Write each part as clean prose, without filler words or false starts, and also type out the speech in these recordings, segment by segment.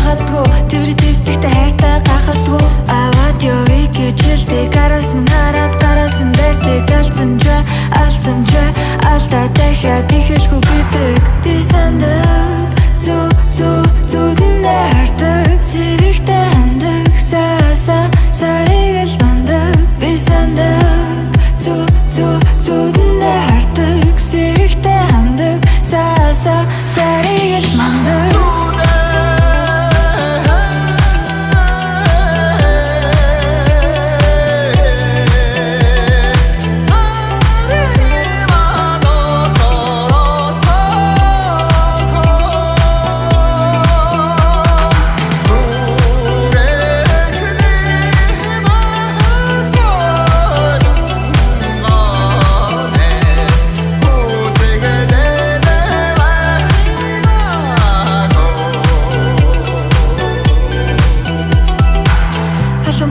яхадгүй тэр твтэгтэй хайртай гахадгүй аваад явъя гэж хэлдэг гараас минь хараад гараас минь дайртай галзсан ч алдаа дахиад ихэлгүй гэдэг би сандаг зүуднээ хардаг сэрэгтэй хандаг сарыг л бандаг би сандаг зүуднээ хардаг сэрэгтэй хандаг сарыг л бандаг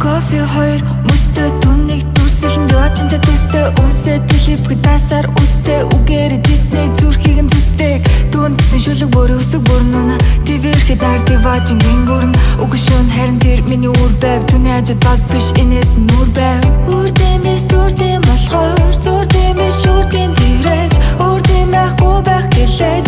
кофе хоёр мөстэй түнийг дүрсэлэн дочинтэй төстэй үнсээ телевизээр тасаар үстэй үгээр дитний зүрхийг нь зүстэй түүнд бсэн шүлэг бүр өсөг бүрнүнэ твэрхэд арди важин гингүрн угшүүн харин тэр миний үр байв түүний хажууд баг биш инээс нүр байв үрдэм биш зүрдэм болохоор зүрдэм биш шүрдэм тэрэж үрдэм байхгүй байх гэлээж